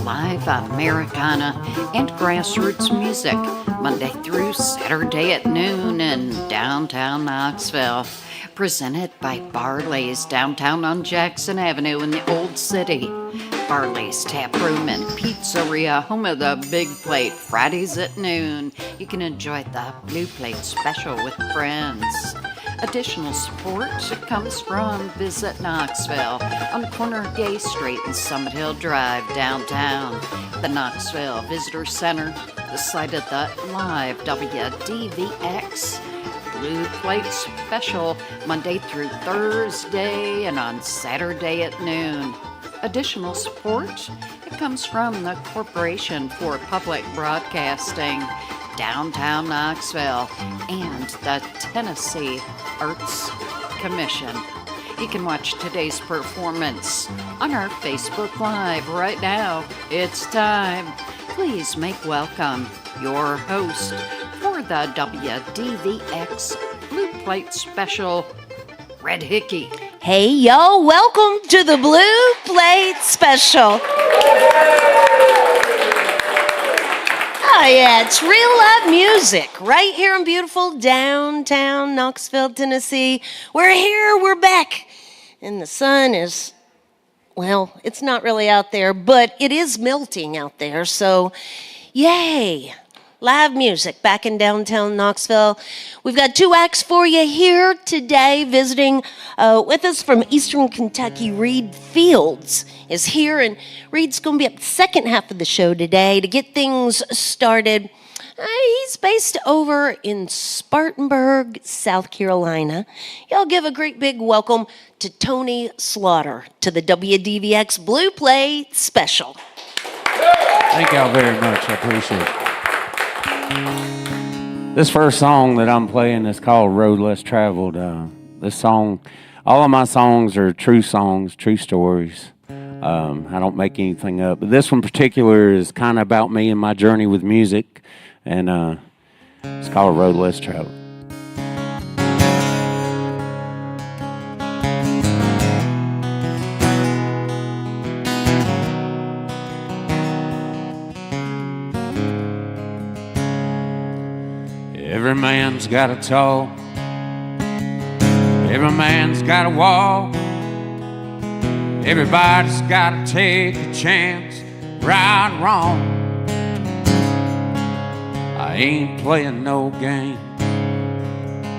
live Americana and grassroots music Monday through Saturday at noon in downtown Knoxville. Presented by Barley's downtown on Jackson Avenue in the Old City. Barley's Tap Room and Pizzeria, home of the Big Plate, Fridays at noon. You can enjoy the Blue Plate Special with friends. Additional support comes from Visit Knoxville on the corner of Gay Street and Summit Hill Drive downtown. The Knoxville Visitor Center, the site of the live WDVX Blue Plate Special Monday through Thursday and on Saturday at noon. Additional support, it comes from the Corporation for Public Broadcasting, downtown Knoxville, and the Tennessee Arts Commission. You can watch today's performance on our Facebook Live right now. It's time. Please make welcome your host for the WDVX Blue Plate Special, Red Hickey. Hey, y'all, welcome to the Blue Plate Special. Oh, yeah, it's real live music right here in beautiful downtown Knoxville, Tennessee. We're here, we're back, and the sun is, well, it's not really out there, but it is melting out there, so yay. Live music back in downtown Knoxville. We've got two acts for you here today. Visiting with us from Eastern Kentucky, Reed Fields is here, and Reed's going to be up the second half of the show today to get things started. He's based over in Spartanburg, South Carolina. Y'all give a great big welcome to Tony Slaughter to the WDVX Blue Plate Special. Thank y'all very much. I appreciate it. This first song that I'm playing is called Road Less Traveled. This song, all of my songs are true songs, true stories. I don't make anything up. But this one in particular is kind of about me and my journey with music. And it's called Road Less Traveled. Every man's got a talk. Every man's got a walk. Everybody's got to take a chance, right or wrong. I ain't playing no game.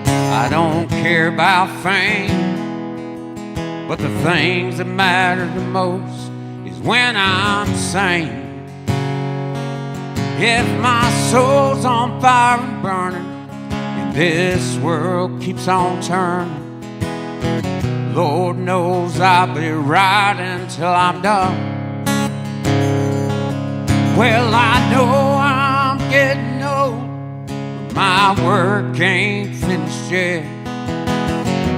I don't care about fame, but the things that matter the most is when I'm sane. If my soul's on fire and burning, and this world keeps on turning, Lord knows I'll be right until I'm done. Well, I know I'm getting old, but my work ain't finished yet.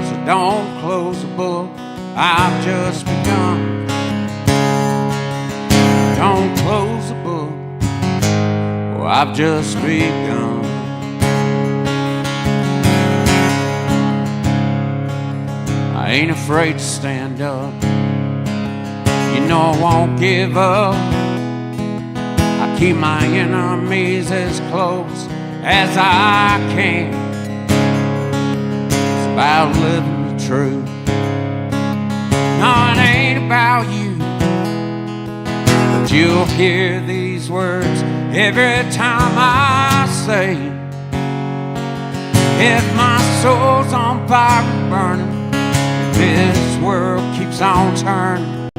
So don't close the book, I've just begun. Don't close the book, I've just begun. I ain't afraid to stand up. You know I won't give up. I keep my enemies as close as I can. It's about living the truth. No, it ain't about you, but you'll hear these words every time I say, if my soul's on fire and burning, this world keeps on turning,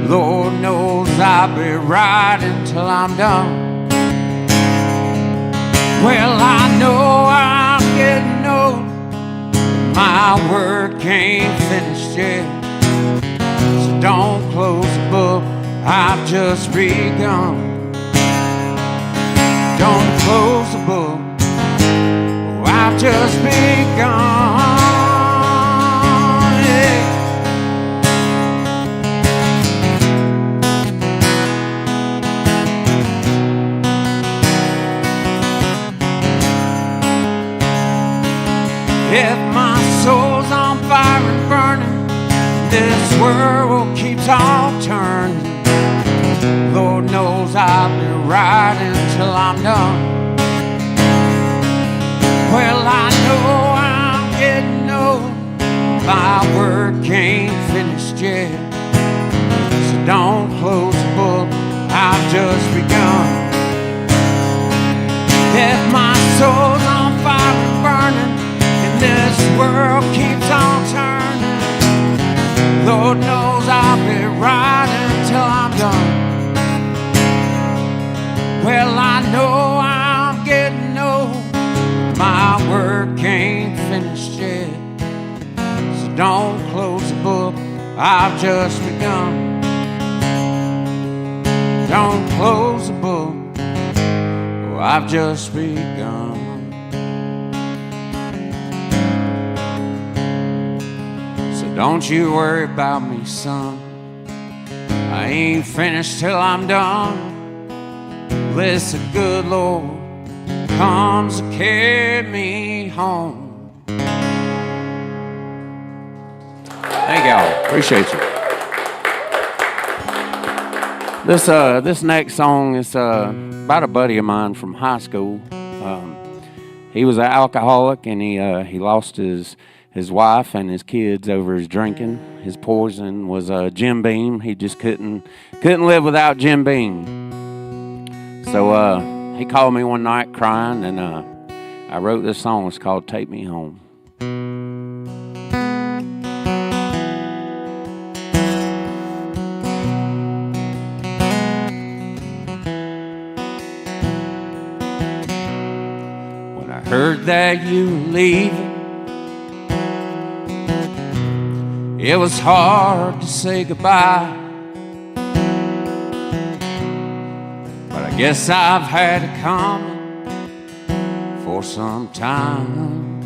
Lord knows I'll be right until I'm done. Well, I know I'm getting old, my work ain't finished yet. So don't close the book, I've just begun. Don't close the book, I've just begun. Yeah. If my soul's on fire and burning, this world keeps on turning, knows I'll be riding till I'm done. Well, I know I'm getting old, my work ain't finished yet. So don't close the book, I've just begun. If my soul's on fire and burning, and this world keeps on turning, Lord knows I'll be riding till I'm done. Well, I know I'm getting old, my work ain't finished yet. So don't close the book, I've just begun. Don't close the book, oh, I've just begun. So don't you worry about me, son, I ain't finished till I'm done. Unless the good Lord comes to carry me home. Thank y'all. Appreciate you. This next song is about a buddy of mine from high school. He was an alcoholic, and he lost his wife and his kids over his drinking. His poison was Jim Beam. He just couldn't live without Jim Beam. So he called me one night crying, and I wrote this song. It's called "Take Me Home." When I heard that you were leaving, it was hard to say goodbye. But I guess I've had it coming for some time.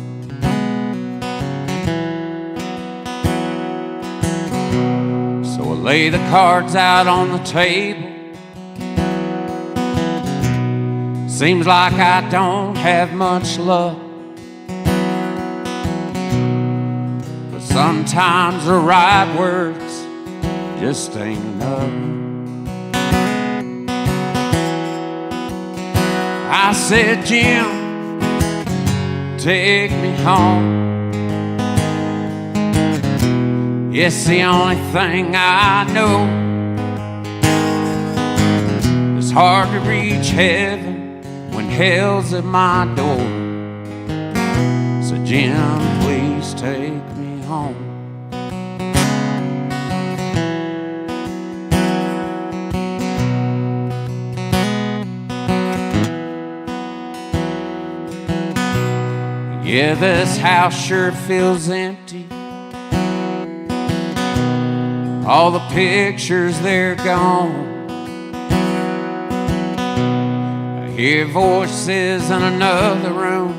So I lay the cards out on the table. Seems like I don't have much luck, but sometimes the right words just ain't enough. I said, Jim, take me home. It's the only thing I know. It's hard to reach heaven when hell's at my door. So Jim, please take me home. Yeah, this house sure feels empty. All the pictures, they're gone. I hear voices in another room,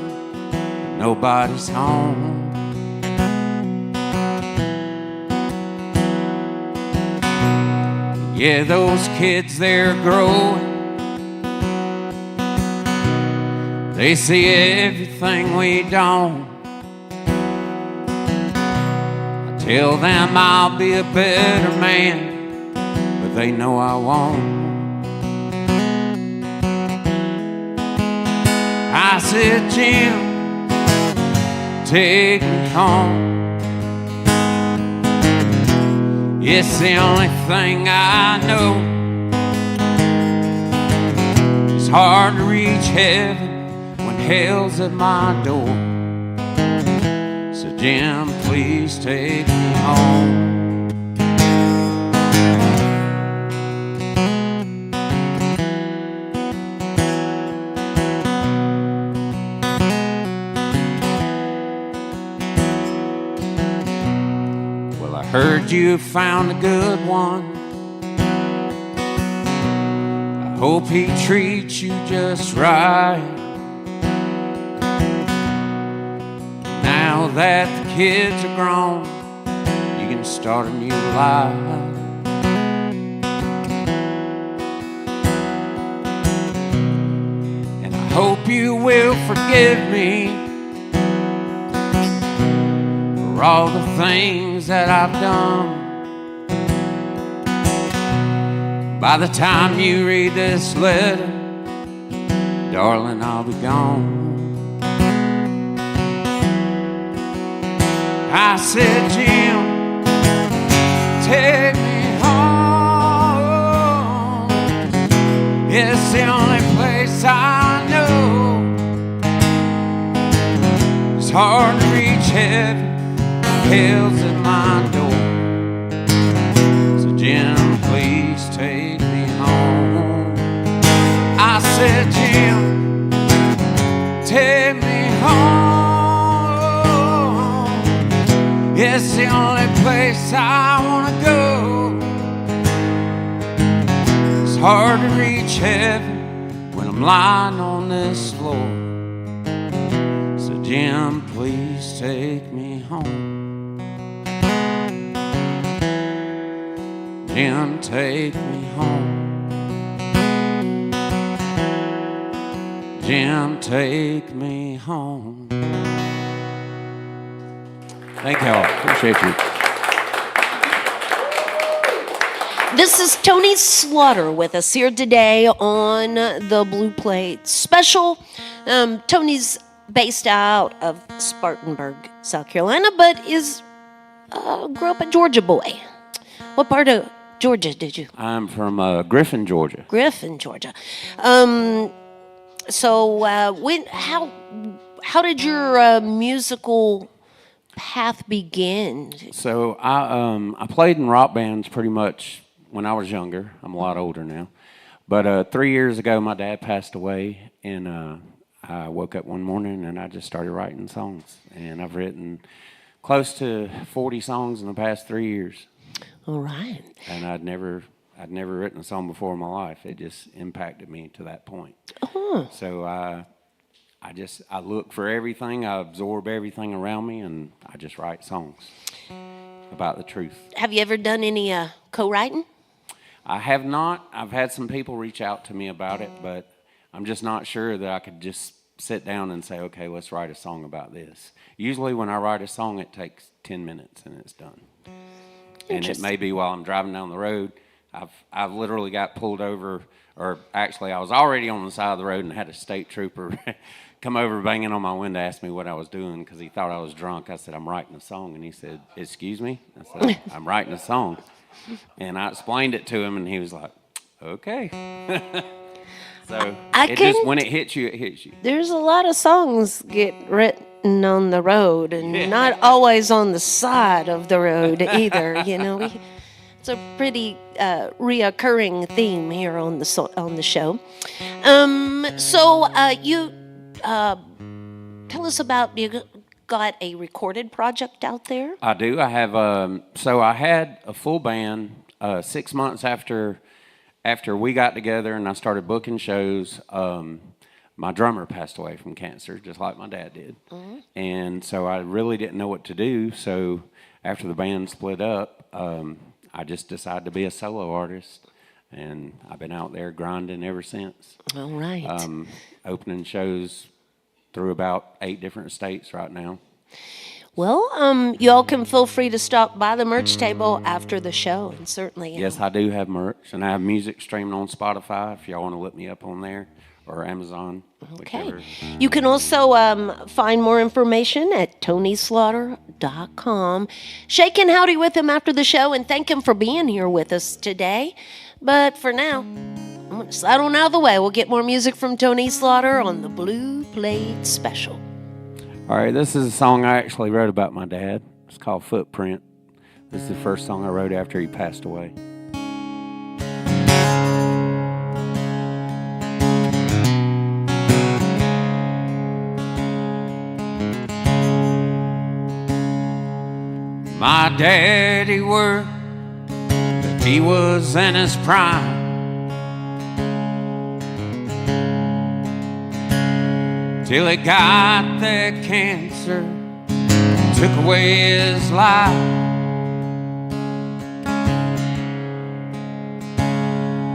but nobody's home. Yeah, those kids, they're growing. They see everything we don't. I tell them I'll be a better man, but they know I won't. I said, Jim, take me home. It's the only thing I know. It's hard to reach heaven when hell's at my door. So Jim, please take me home. Well, I heard you found a good one. I hope he treats you just right. Now that the kids are grown, you can start a new life. And I hope you will forgive me for all the things that I've done. By the time you read this letter, darling, I'll be gone. I said, Jim, take me home. It's the only place I know. It's hard to reach heaven, hell's at my door. So Jim, please take me home. I said, Jim, take me home. It's the only place I wanna go. It's hard to reach heaven when I'm lying on this floor. So Jim, please take me home. Jim, take me home. Jim, take me home. Thank y'all. Appreciate you. This is Tony Slaughter with us here today on the Blue Plate Special. Tony's based out of Spartanburg, South Carolina, but grew up a Georgia boy. What part of Georgia did you? I'm from Griffin, Georgia. Griffin, Georgia. How did your musical path begin? So I played in rock bands pretty much when I was younger. I'm a lot older now. But 3 years ago, my dad passed away, and I woke up one morning and I just started writing songs. And I've written close to 40 songs in the past 3 years. All right. And I'd never written a song before in my life. It just impacted me to that point. Uh-huh. So I look for everything, I absorb everything around me, and I just write songs about the truth. Have you ever done any co-writing? I have not. I've had some people reach out to me about it, but I'm just not sure that I could just sit down and say, okay, let's write a song about this. Usually when I write a song, it takes 10 minutes and it's done. And it may be while I'm driving down the road. I've literally got pulled over, or actually I was already on the side of the road and had a state trooper come over banging on my window, ask me what I was doing because he thought I was drunk. I said, I'm writing a song. And he said, excuse me? I said, I'm writing a song. And I explained it to him, and he was like, okay. So when it hits you, it hits you. There's a lot of songs get written on the road, and not always on the side of the road either. You know, it's a pretty reoccurring theme here on the show. You tell us about, you got a recorded project out there? I do. I have. So I had a full band 6 months after we got together and I started booking shows. My drummer passed away from cancer, just like my dad did. Mm-hmm. And so I really didn't know what to do. So after the band split up, I just decided to be a solo artist. And I've been out there grinding ever since. All right. Opening shows through about 8 different states right now. Well, y'all can feel free to stop by the merch table after the show, and certainly. Yes, I do have merch, and I have music streaming on Spotify if y'all want to look me up on there, or Amazon. Okay. Whichever. You can also find more information at tonyslaughter.com. Shake and howdy with him after the show, and thank him for being here with us today. But for now, I'm going to slide on out of the way. We'll get more music from Tony Slaughter on the Blue Plate Special. All right, this is a song I actually wrote about my dad. It's called Footprint. This is the first song I wrote after he passed away. My daddy worked, but he was in his prime. Till he got that cancer, took away his life.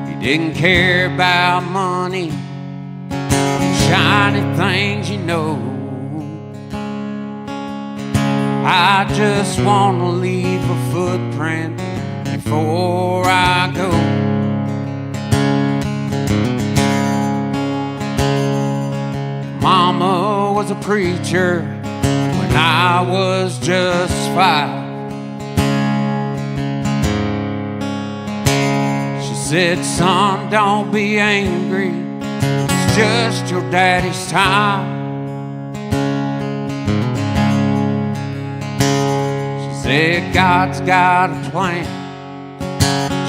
He didn't care about money, shiny things, you know. I just want to leave a footprint before I go. was a preacher when I was just 5. She said, son, don't be angry, it's just your daddy's time. She said, God's got a plan,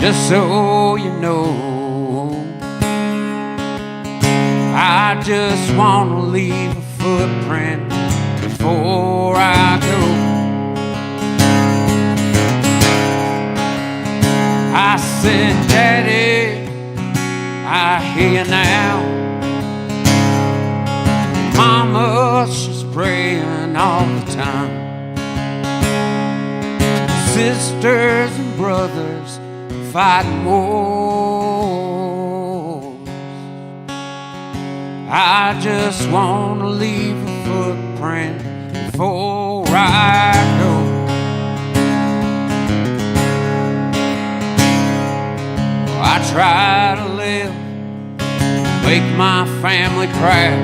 just so you know. I just want to leave a footprint before I go. I said, Daddy, I hear you now. Mama, she's praying all the time. Sisters and brothers fighting wars. I just want to leave a footprint before I go. I try to live, make my family proud.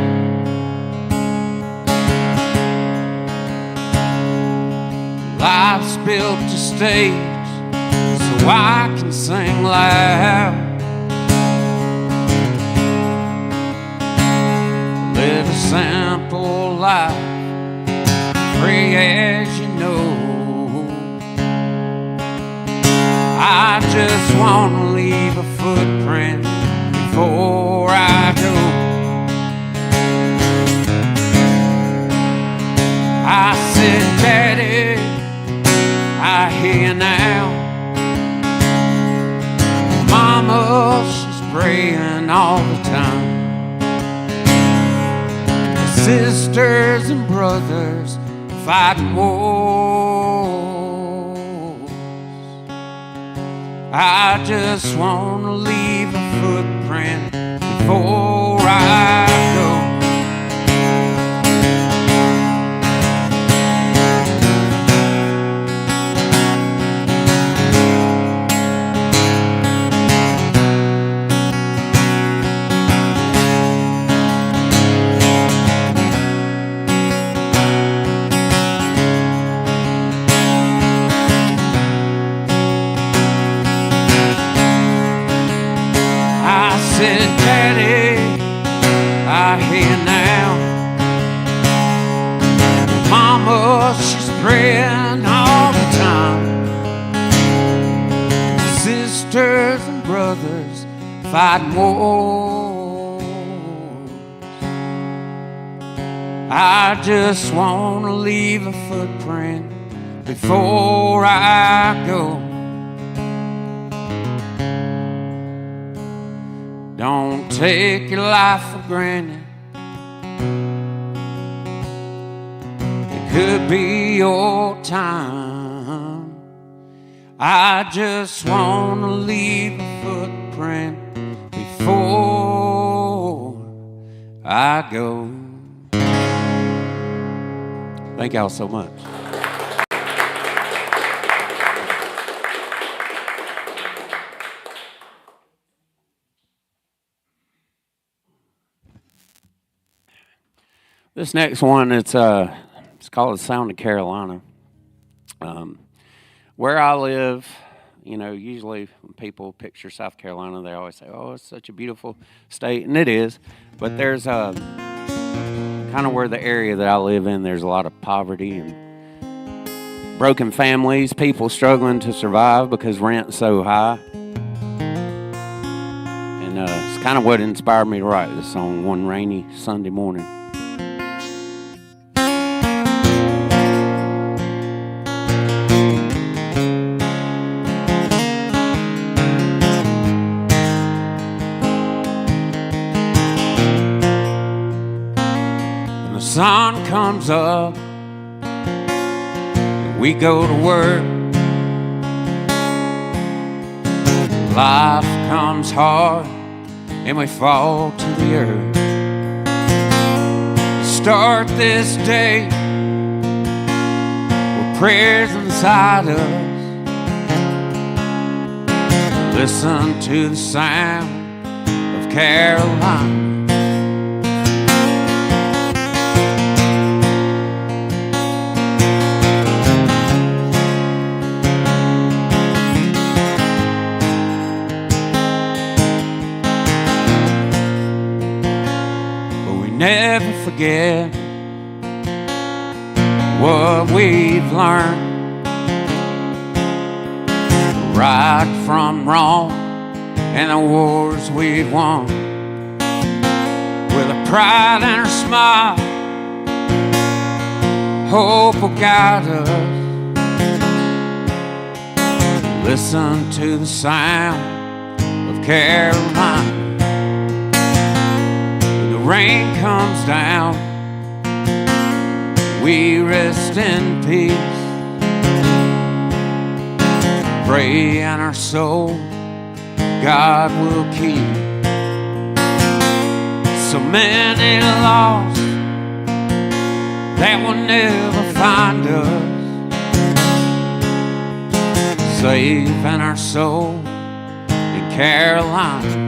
Life's built a stage so I can sing loud. Live a simple life, free as you know. I just want to leave a footprint before I go. I said, Daddy, I hear you now. Mama, she's praying all the time. Sisters and brothers fighting wars. I just want to leave a footprint before I go. I said, Daddy, I hear you now. Mama, she's praying all the time. Sisters and brothers fighting wars. I just want to leave a footprint before I go. Don't take your life for granted. It could be your time. I just want to leave a footprint before I go. Thank y'all so much. This next one, it's called The Sound of Carolina. Where I live, you know, usually when people picture South Carolina, they always say, oh, it's such a beautiful state, and it is. But there's kind of where the area that I live in, there's a lot of poverty and broken families, people struggling to survive because rent's so high. And it's kind of what inspired me to write this song one rainy Sunday morning. The sun comes up, we go to work. Life comes hard, and we fall to the earth. Start this day with prayers inside us. Listen to the sound of Carolina. never forget what we've learned. Right from wrong and the wars we've won. With a pride and a smile, hope will guide us. Listen to the sound of Carolina. When the rain comes down, we rest in peace. Pray in our soul God will keep. So many lost that will never find us. Safe in our soul in Carolina.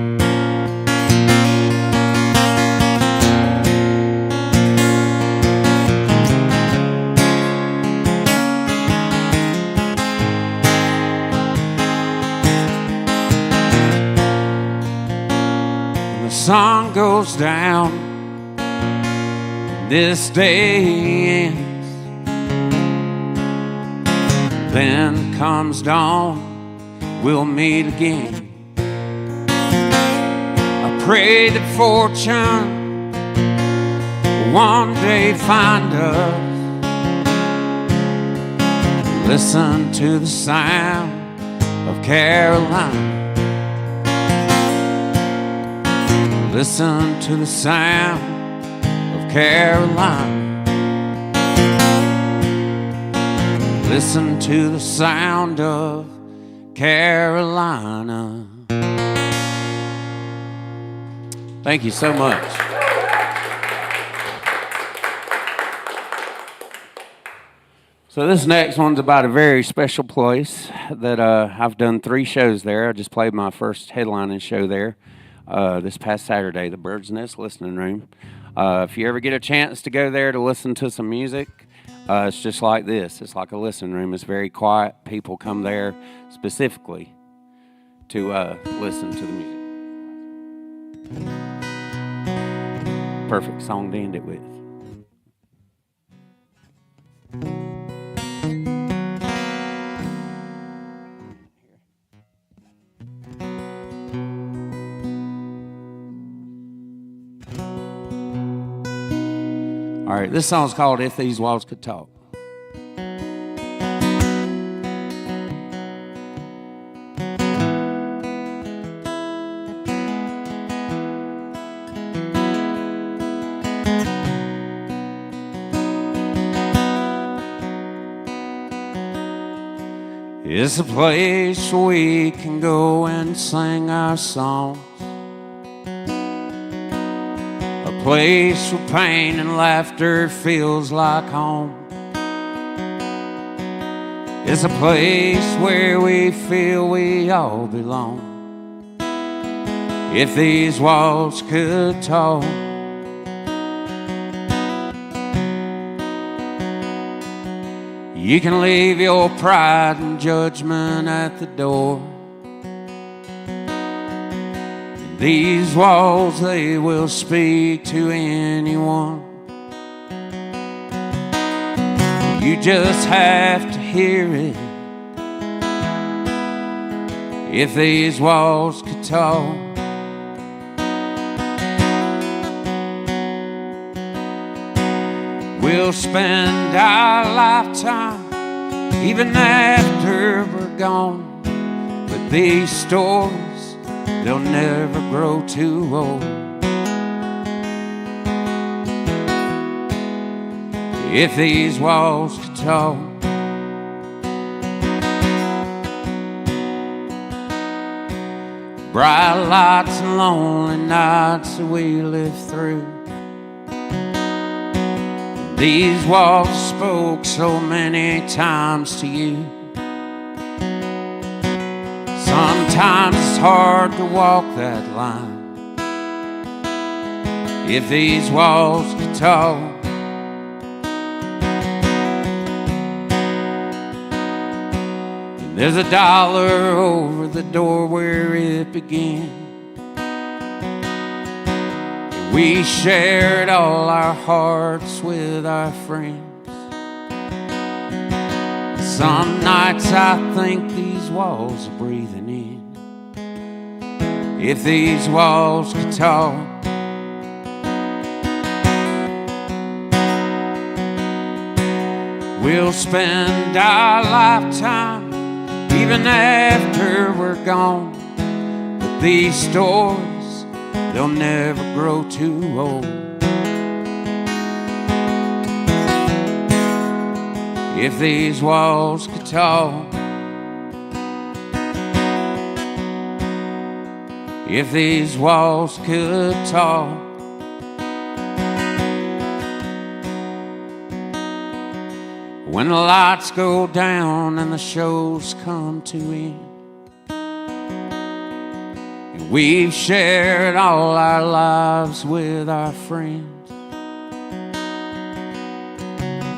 The sun goes down, this day ends. Then comes dawn, we'll meet again. I pray that fortune will one day find us. Listen to the sound of Carolina. Listen to the sound of Carolina. Listen to the sound of Carolina. Thank you so much. So this next one's about a very special place that I've done 3 shows there. I just played my first headlining show there. This past Saturday, the Bird's Nest Listening Room. If you ever get a chance to go there to listen to some music, it's just like this. It's like a listening room. It's very quiet. People come there specifically to listen to the music. Perfect song to end it with. All right, this song's called If These Walls Could Talk. It's a place where we can go and sing our songs. A place where pain and laughter feels like home. It's a place where we feel we all belong. If these walls could talk, you can leave your pride and judgment at the door. These walls, they will speak to anyone. You just have to hear it. If these walls could talk, we'll spend our lifetime even after we're gone. But these stories, they'll never grow too old. If these walls could talk, bright lights and lonely nights that we live through. These walls spoke so many times to you. Sometimes it's hard to walk that line. If these walls could talk, there's $1 over the door where it began. We shared all our hearts with our friends. Some nights I think these walls are breathing in. If these walls could talk, we'll spend our lifetime even after we're gone. But these stories, they'll never grow too old. If these walls could talk, if these walls could talk, when the lights go down and the shows come to end, and we've shared all our lives with our friends,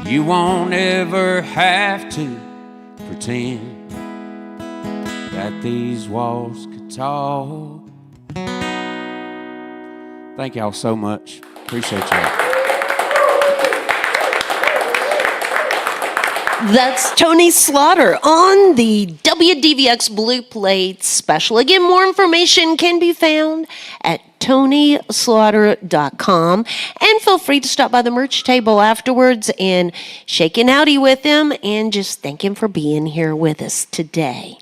you won't ever have to pretend that these walls could talk. Thank y'all so much. Appreciate y'all. That's Tony Slaughter on the WDVX Blue Plate special. Again, more information can be found at TonySlaughter.com. And feel free to stop by the merch table afterwards and shake an outie with him and just thank him for being here with us today.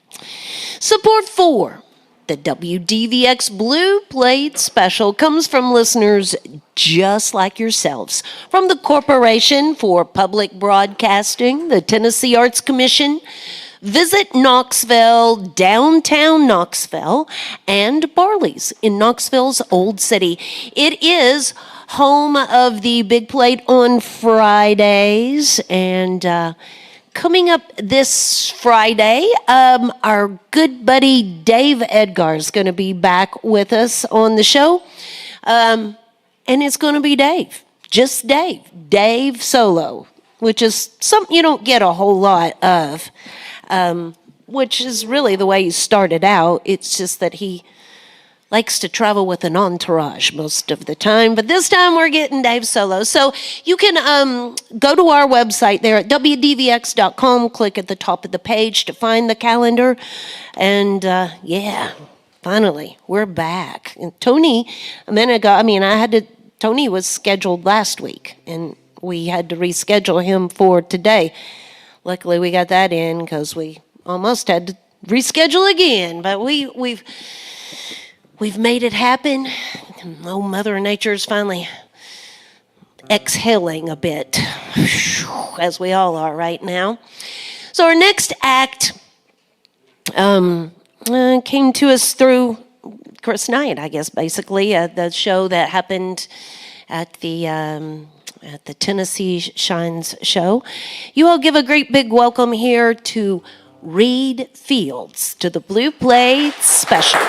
Support for the WDVX Blue Plate special comes from listeners just like yourselves. From the Corporation for Public Broadcasting, the Tennessee Arts Commission, Visit Knoxville, downtown Knoxville, and Barley's in Knoxville's Old City. It is home of the Big Plate on Fridays, and coming up this Friday, our good buddy Dave Edgar is going to be back with us on the show. And it's going to be Dave, just Dave, Dave solo, which is something you don't get a whole lot of, which is really the way he started out. It's just that he likes to travel with an entourage most of the time. But this time we're getting Dave solo. So you can go to our website there at WDVX.com, click at the top of the page to find the calendar. And yeah, finally, we're back. And Tony, a minute ago, Tony was scheduled last week, and we had to reschedule him for today. Luckily, we got that in because we almost had to reschedule again. But we've made it happen. Oh, Mother Nature's finally exhaling a bit, as we all are right now. So our next act came to us through Chris Knight, I guess, basically, the show that happened at the Tennessee Shines show. You all give a great big welcome here to Reed Fields to the Blue Plate special.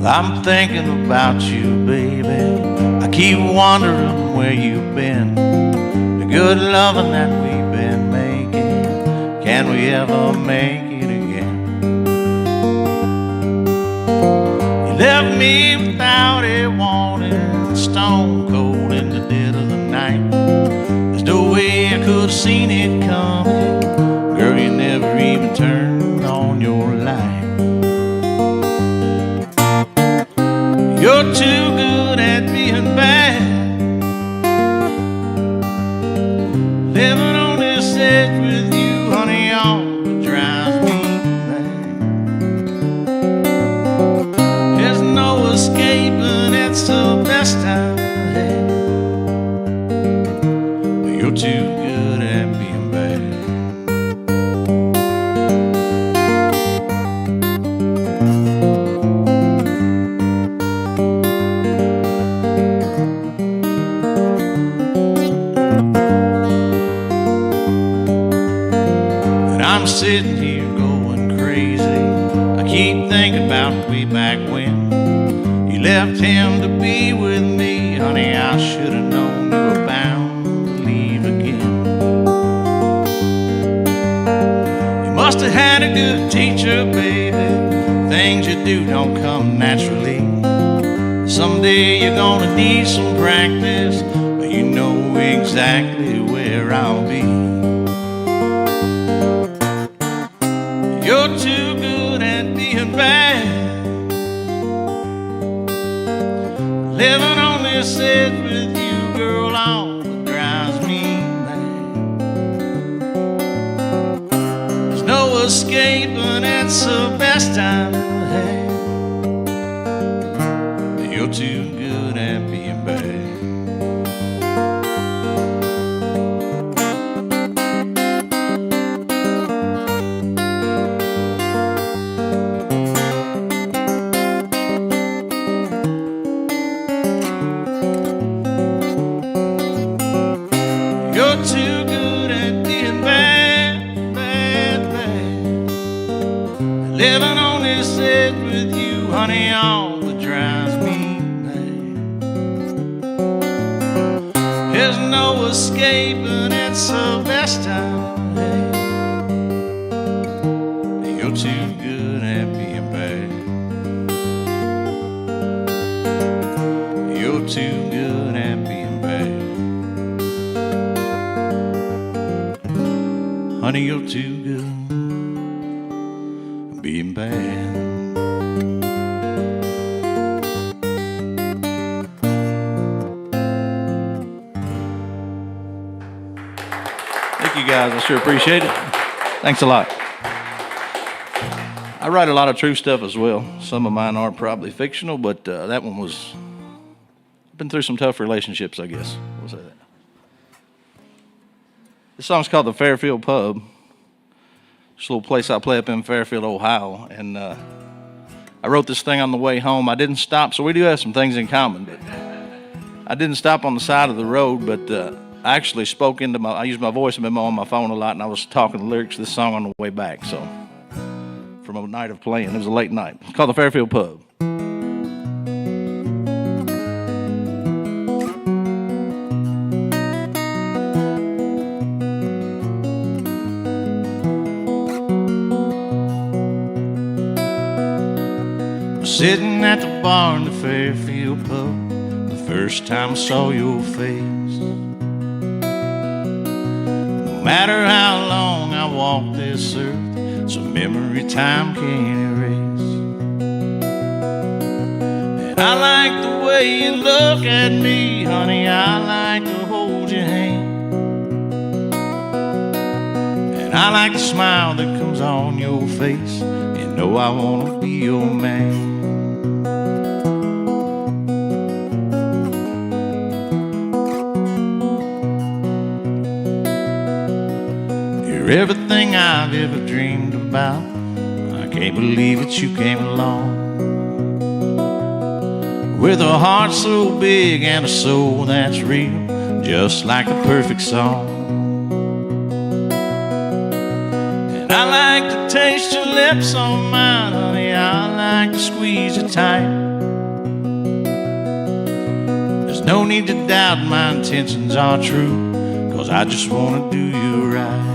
I'm thinking about you, baby. I keep wondering where you've been. The good loving that we've been making, can we ever make it again? You left me without a warning, stone cold in the dead of the night. There's no way I could have seen it coming. Girl, you never even turned on your light. You're too good at being bad, living on this edge with you, honey, all that drives me mad. There's no escaping, it's the best I've ever had, but you're too good at being bad. I'm sitting here going crazy. I keep thinking about way back when left him to be with me. Honey, I should have known you were bound to leave again. You must have had a good teacher, baby. Things you do don't come naturally. Someday you're gonna need some practice, but you know exactly where I'll be. You're too good at being bad. Living on this edge with you, girl, all that drives me mad. There's no escaping, it's the best time I've had. You're too good at being bad. You're too good at being bad, bad, bad. Living on this edge with you, honey, all that drives me mad. There's no escaping, it's the best time I've had. You're too good at being bad. You're too good at being bad. Honey, you're too good at being bad. Thank you guys, I sure appreciate it. Thanks a lot. I write a lot of true stuff as well. Some of mine are probably fictional, but that one was, I've been through some tough relationships, I guess. We'll say that. This song's called The Fairfield Pub. It's a little place I play up in Fairfield, Ohio. And I wrote this thing on the way home. I didn't stop, so we do have some things in common. But I didn't stop on the side of the road, but I actually spoke into I used my voice memo on my phone a lot, and I was talking the lyrics to this song on the way back. So, from a night of playing, it was a late night. It's called The Fairfield Pub. Sitting at the bar in the Fairfield Pub, the first time I saw your face. No matter how long I walk this earth, some memory time can't erase. And I like the way you look at me, honey, I like to hold your hand. And I like the smile that comes on your face, you know I wanna be your man. You're everything I've ever dreamed about. I can't believe that you came along with a heart so big and a soul that's real, just like the perfect song. And I like to taste your lips on mine, honey, I like to squeeze you tight. There's no need to doubt my intentions are true, 'cause I just wanna do you right.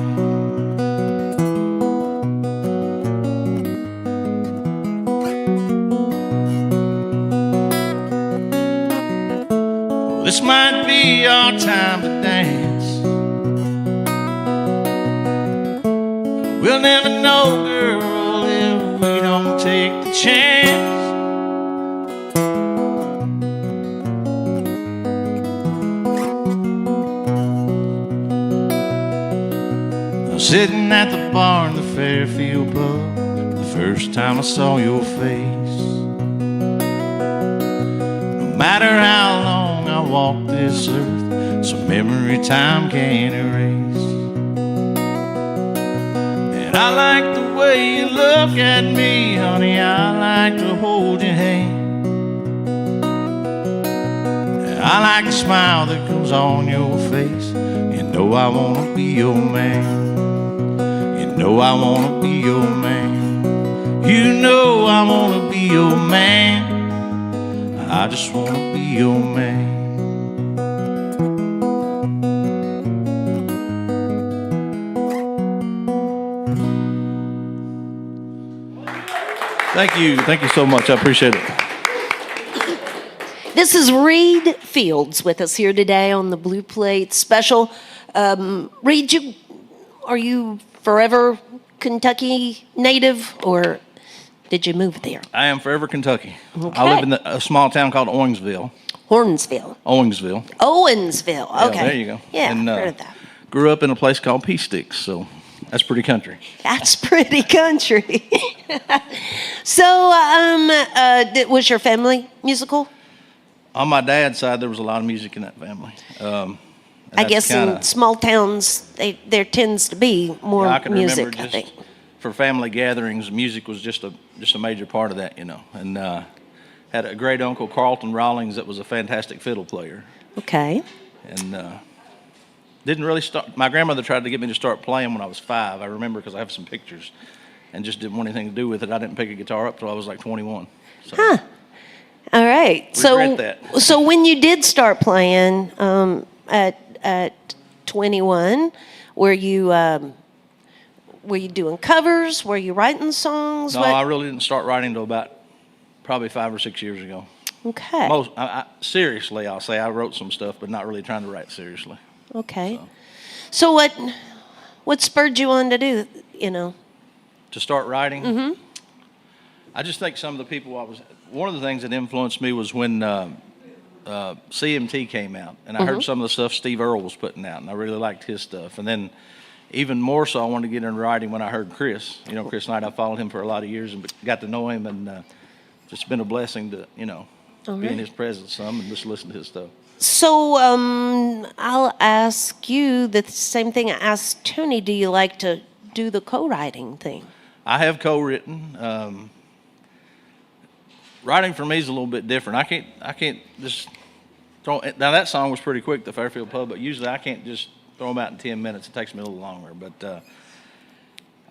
This might be our time to dance. We'll never know, girl, if we don't take the chance. I'm sitting at the bar in the Fairfield Pub, the first time I saw your face. No matter how long I walk this earth, some memory time can't erase. And I like the way you look at me, honey, I like to hold your hand. And I like the smile that comes on your face, you know I wanna be your man. You know I wanna be your man. You know I wanna be your man. I just wanna be your man. Thank you so much. I appreciate it. This is Reed Fields with us here today on the Blue Plate Special. Reed, are you forever Kentucky native, or did you move there? I am forever Kentucky. Okay. I live in a small town called Owensville. Owensville. Owensville. Okay. Yeah, there you go. Yeah, and, heard of that. Grew up in a place called Pea Sticks, so that's pretty country. That's pretty country. So, was your family musical? On my dad's side, there was a lot of music in that family. I guess in small towns, there tends to be more I can music, remember I think. for family gatherings, music was just a major part of that, you know. And had a great uncle, Carlton Rawlings, that was a fantastic fiddle player. Okay. And didn't really start. My grandmother tried to get me to start playing when I was 5. I remember because I have some pictures, and just didn't want anything to do with it. I didn't pick a guitar up till I was like 21. So. Huh. All right. Regret that. So when you did start playing at 21, were you doing covers? Were you writing songs? No, I really didn't start writing until about probably 5 or 6 years ago. Okay. Seriously, I'll say I wrote some stuff, but not really trying to write seriously. Okay. So what spurred you on to do, To start writing? Mm-hmm. I just think some of the people one of the things that influenced me was when CMT came out, and I heard some of the stuff Steve Earle was putting out, and I really liked his stuff. And then even more so, I wanted to get into writing when I heard Chris. Chris Knight, I followed him for a lot of years and got to know him, and just been a blessing to, be in his presence some and just listen to his stuff. So I'll ask you the same thing I asked Tony. Do you like to do the co-writing thing? I have co-written. Writing for me is a little bit different. I can't just throw. Now that song was pretty quick, the Fairfield Pub, but usually I can't just throw them out in 10 minutes. It takes me a little longer. But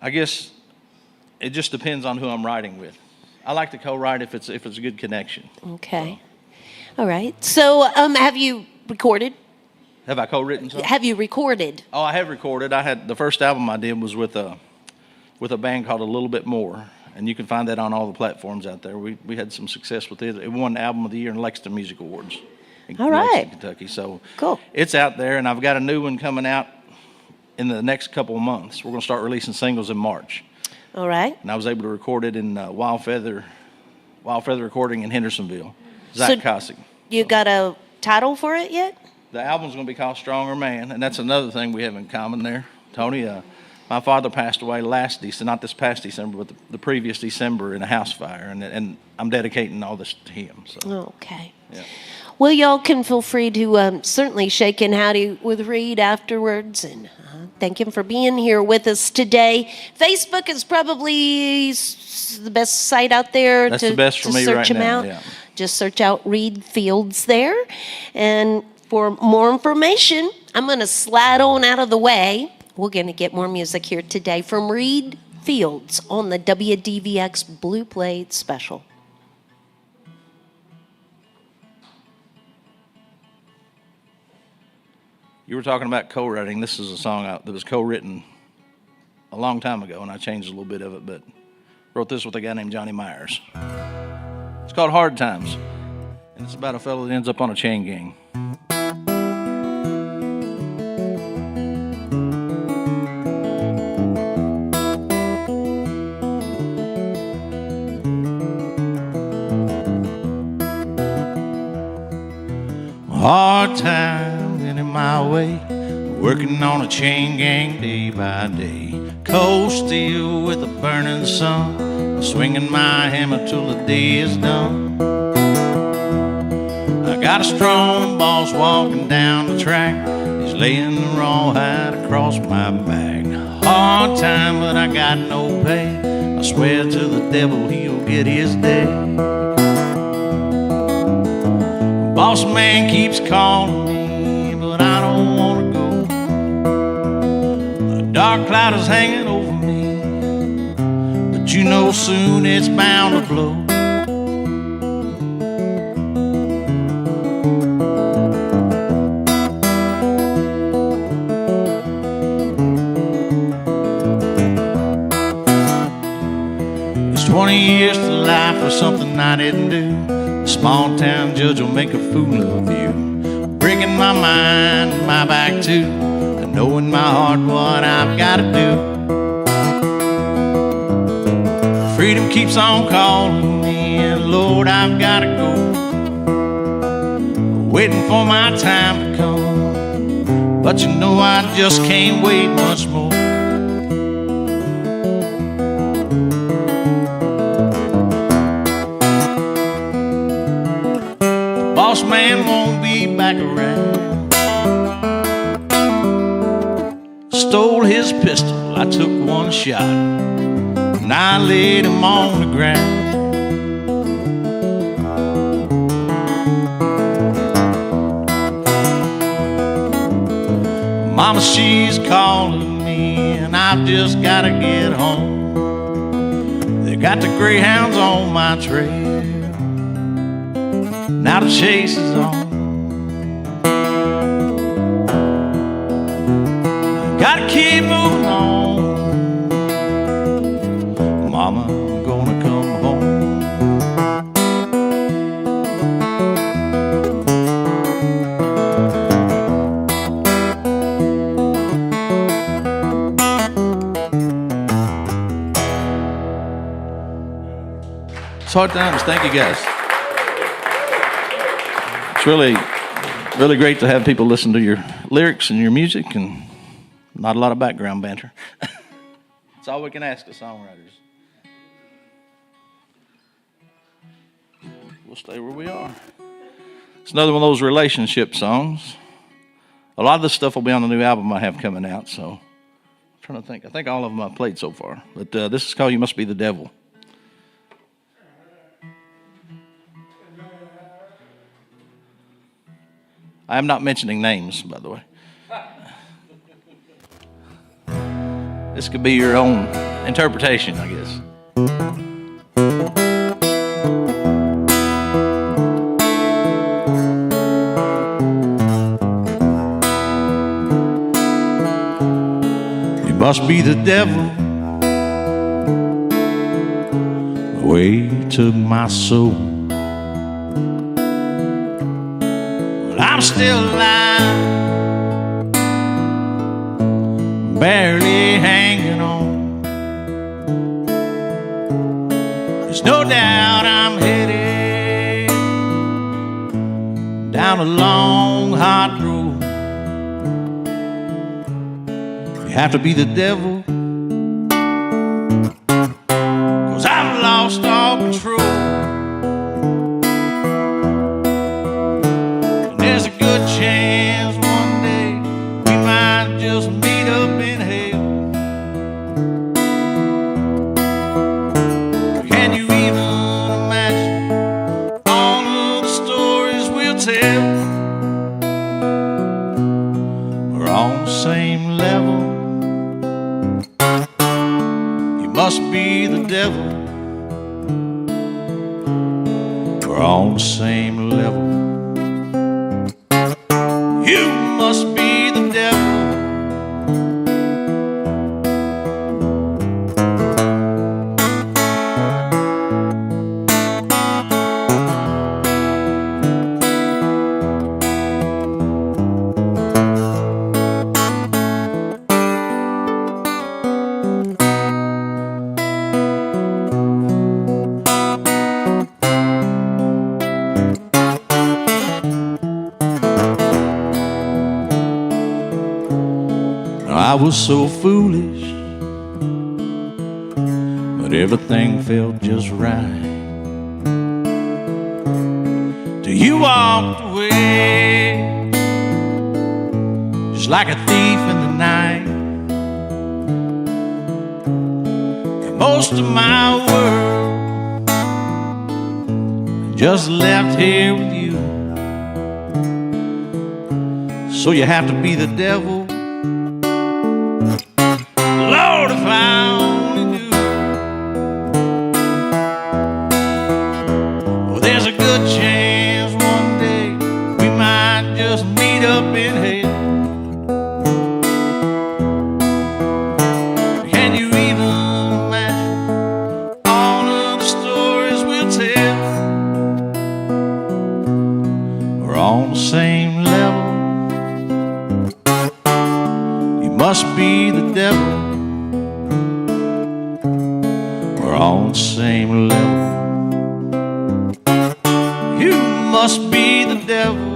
I guess it just depends on who I'm writing with. I like to co-write if it's a good connection. Okay. All right. So have you recorded? Have I co-written something? Have you recorded? Oh, I have recorded. The first album I did was with a band called A Little Bit More, and you can find that on all the platforms out there. We had some success with it. It won Album of the Year in Lexington Music Awards in All right. Lexington, Kentucky. So cool. It's out there, and I've got a new one coming out in the next couple of months. We're going to start releasing singles in March. All right. And I was able to record it in Wild Feather Recording in Hendersonville. Zach Kossick. You got a title for it yet? The album's going to be called Stronger Man, and that's another thing we have in common there, Tony. My father passed away last December, not this past December, but the previous December in a house fire, and I'm dedicating all this to him. So. Okay. Yeah. Well, y'all can feel free to certainly shake in howdy with Reed afterwards, and thank him for being here with us today. Facebook is probably the best site out there That's to, the best for to me search right him now, out. yeah. Just search out Reed Fields there. And for more information, I'm going to slide on out of the way. We're going to get more music here today from Reed Fields on the WDVX Blue Plate Special. You were talking about co-writing. This is a song that was co-written a long time ago, and I changed a little bit of it, but wrote this with a guy named Johnny Myers. It's called Hard Times, and it's about a fellow that ends up on a chain gang. Hard times in my way, working on a chain gang day by day. Cold steel with a burning sun, swinging my hammer till the day is done. I got a strong boss walking down the track, he's laying the rawhide across my back. Hard time, but I got no pay, I swear to the devil he'll get his day. Boss man keeps calling me, but I don't want to go. A dark cloud is hanging over me, but you know soon it's bound to blow. I didn't do. A small town judge will make a fool of you. Breaking my mind, my back too, and knowing my heart what I've gotta do. Freedom keeps on calling me, and Lord, I've gotta go. Waiting for my time to come, but you know I just can't wait much more. The boss man won't be back around. Stole his pistol, I took one shot, and I laid him on the ground. Mama, she's calling me, and I've just gotta get home. They got the greyhounds on my trail, now the chase is on. Gotta keep moving on. Mama, I'm gonna come home. It's hard times. Thank you, guys. It's really great to have people listen to your lyrics and your music, and not a lot of background banter. That's all we can ask of songwriters. We'll stay where we are. It's another one of those relationship songs. A lot of this stuff will be on the new album I have coming out, so I'm trying to think. I think all of them I've played so far. But this is called You Must Be the Devil. I am not mentioning names, by the way. This could be your own interpretation, I guess. You must be the devil, the way you took my soul. I'm still alive, barely hanging on. There's no doubt I'm headed down a long, hot road. You have to be the devil, 'cause I've lost all control. Chance one day we might just meet up in hell. Can you even imagine all of the stories we'll tell? We're on the same level. You must be the devil. We're on the same level. You must be the devil. I was so foolish, but everything felt just right till you walked away, just like a thief in the night. And most of my world just left here with you. So you have to be the devil. Lord, if I only knew. Well, there's a good chance one day we might just meet up in hell. Can you even imagine all of the stories we'll tell? we're on the same level. You must be the devil. We're on the same level. You must be the devil.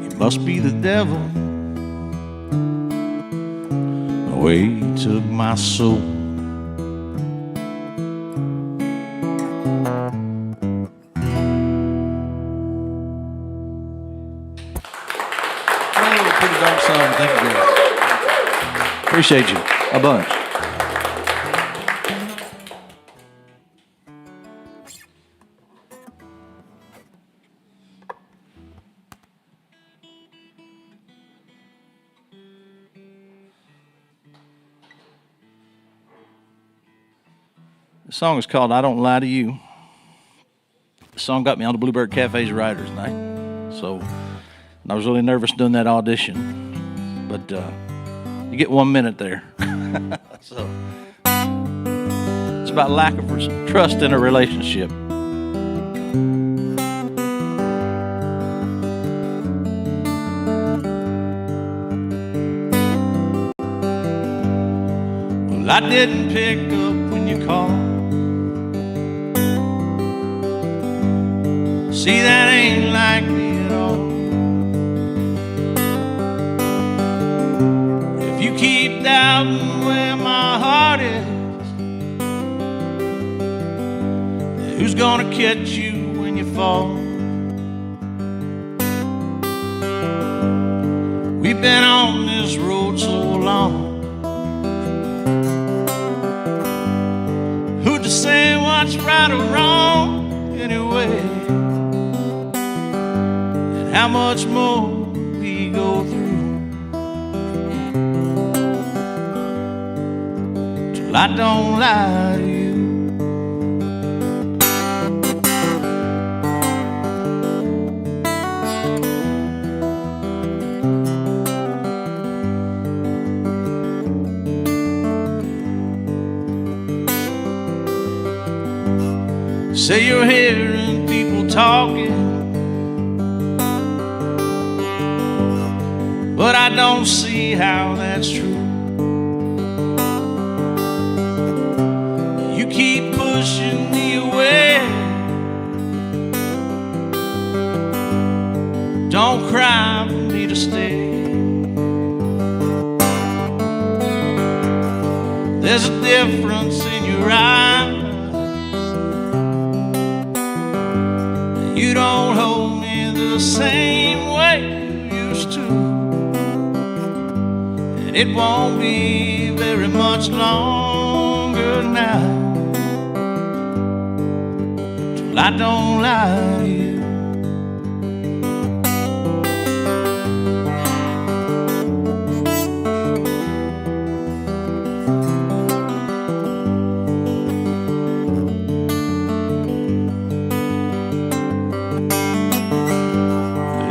You must be the devil. Away you took my soul. Pretty dark song. Thank you, guys. Appreciate you a bunch. The song is called I Don't Lie to You. The song got me on the Bluebird Cafe's Writers Night. So I was really nervous doing that audition. But you get 1 minute there. So it's about lack of trust in a relationship. Well, I didn't pick up when you called. See, that ain't like me at all. If you keep doubting where my heart is, then who's gonna catch you when you fall? We've been on this road so long. Who's to say what's right or wrong anyway? How much more we go through till I don't lie to you. Say you're hearing people talking, but I don't see how that's true. You keep pushing me away. Don't cry for me to stay. There's a difference in your eyes. You don't hold me the same way you used to. It won't be very much longer now till I don't lie to you.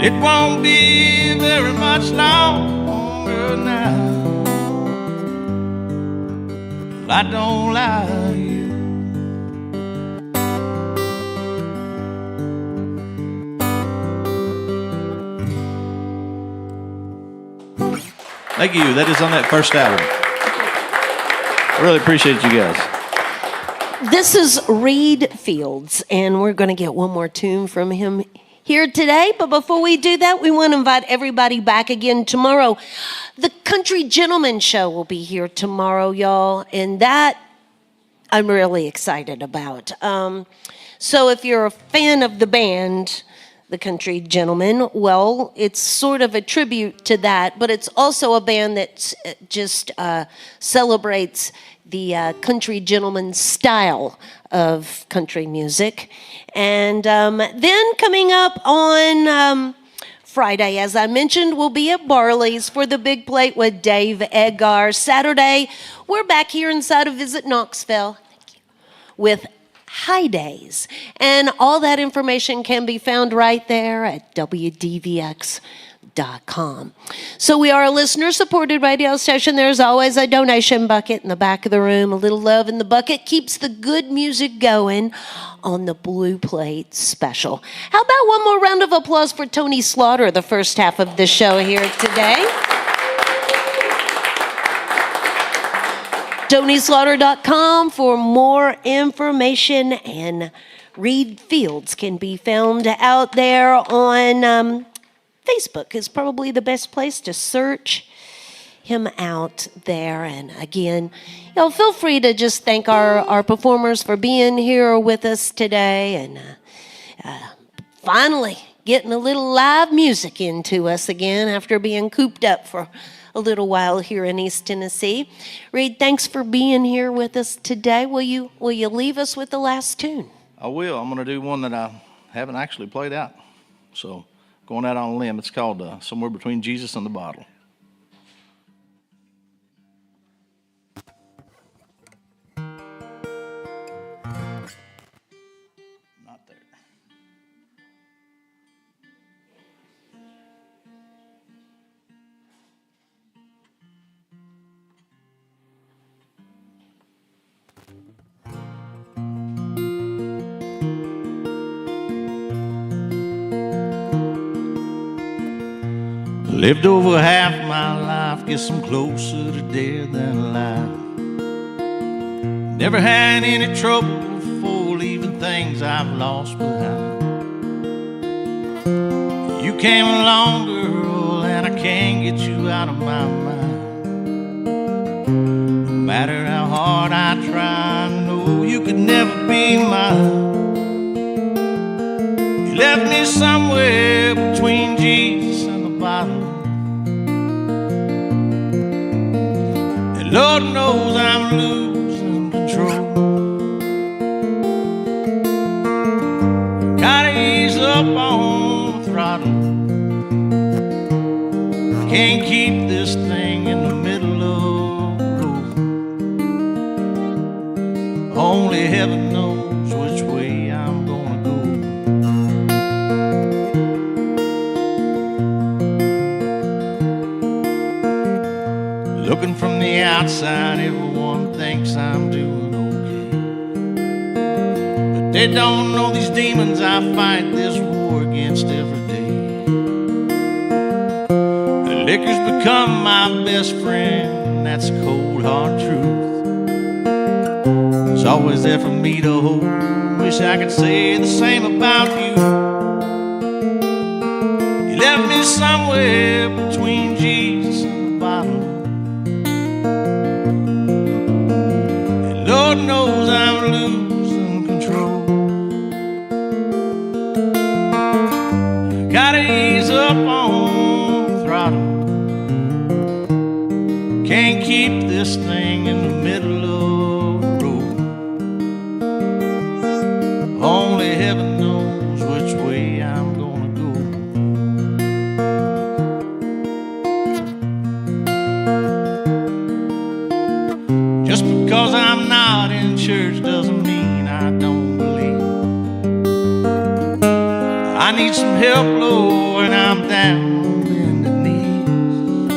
It won't be very much longer now. I don't lie to you. Thank you. That is on that first album. I really appreciate you guys. This is Reed Fields, and we're going to get one more tune from him here today. But before we do that, we want to invite everybody back again tomorrow. The Country Gentleman Show will be here tomorrow, y'all, and that I'm really excited about. So if you're a fan of the band, the Country Gentlemen, well, it's sort of a tribute to that, but it's also a band that just celebrates the country gentleman style of country music. And then coming up on Friday, as I mentioned, we'll be at Barley's for the Big Plate with Dave Edgar. Saturday, we're back here inside of Visit Knoxville with High Days. And all that information can be found right there at WDVX. So we are a listener-supported radio station. There's always a donation bucket in the back of the room. A little love in the bucket keeps the good music going on the Blue Plate Special. How about one more round of applause for Tony Slaughter, the first half of the show here today? TonySlaughter.com for more information, and Reed Fields can be found out there on Facebook is probably the best place to search him out there. And again, feel free to just thank our performers for being here with us today and finally getting a little live music into us again after being cooped up for a little while here in East Tennessee. Reed, thanks for being here with us today. Will you leave us with the last tune? I will. I'm going to do one that I haven't actually played out. So going out on a limb, it's called Somewhere Between Jesus and the Bottle. Not there. Lived over half my life, guess I'm closer to dead than alive. Never had any trouble before, leaving things I've lost behind. You came along, girl, and I can't get you out of my mind. No matter how hard I try, I know you could never be mine. You left me somewhere between Jesus and the bottle. Lord knows I'm losing control. Gotta ease up on the throttle. Can't keep this thing in the middle of the road. Only heaven knows which way I'm gonna go. Looking from the outside, everyone thinks I'm doing okay. But they don't know these demons I fight this war against every day. The liquor's become my best friend, and that's a cold hard truth. It's always there for me to hold. Wish I could say the same about you. You left me somewhere between Jesus and the bottle. Lord knows I'm losing control. Gotta ease up on the throttle. Can't keep this thing in the middle of the road. Only heaven knows which way I'm gonna go. Just because I'm not in church doesn't mean I don't believe. I need some help, Lord, and I'm down on the knees.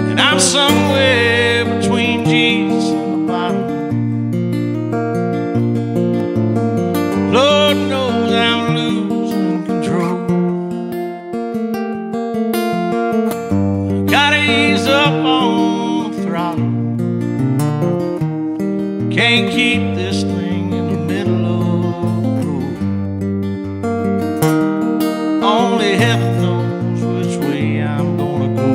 And I'm somewhere between Jesus and the bottle. Lord knows I'm losing control. Gotta ease up on the throttle. Can't keep this thing in the middle of the road. Only heaven knows which way I'm gonna go.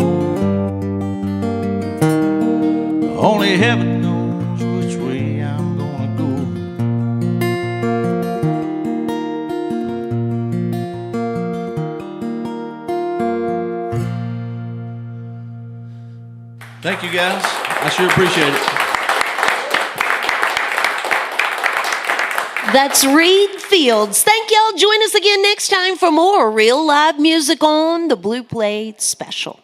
Only heaven knows which way I'm gonna go. Thank you, guys. I sure appreciate it. That's Reed Fields. Thank y'all. Join us again next time for more real live music on the Blue Plate Special.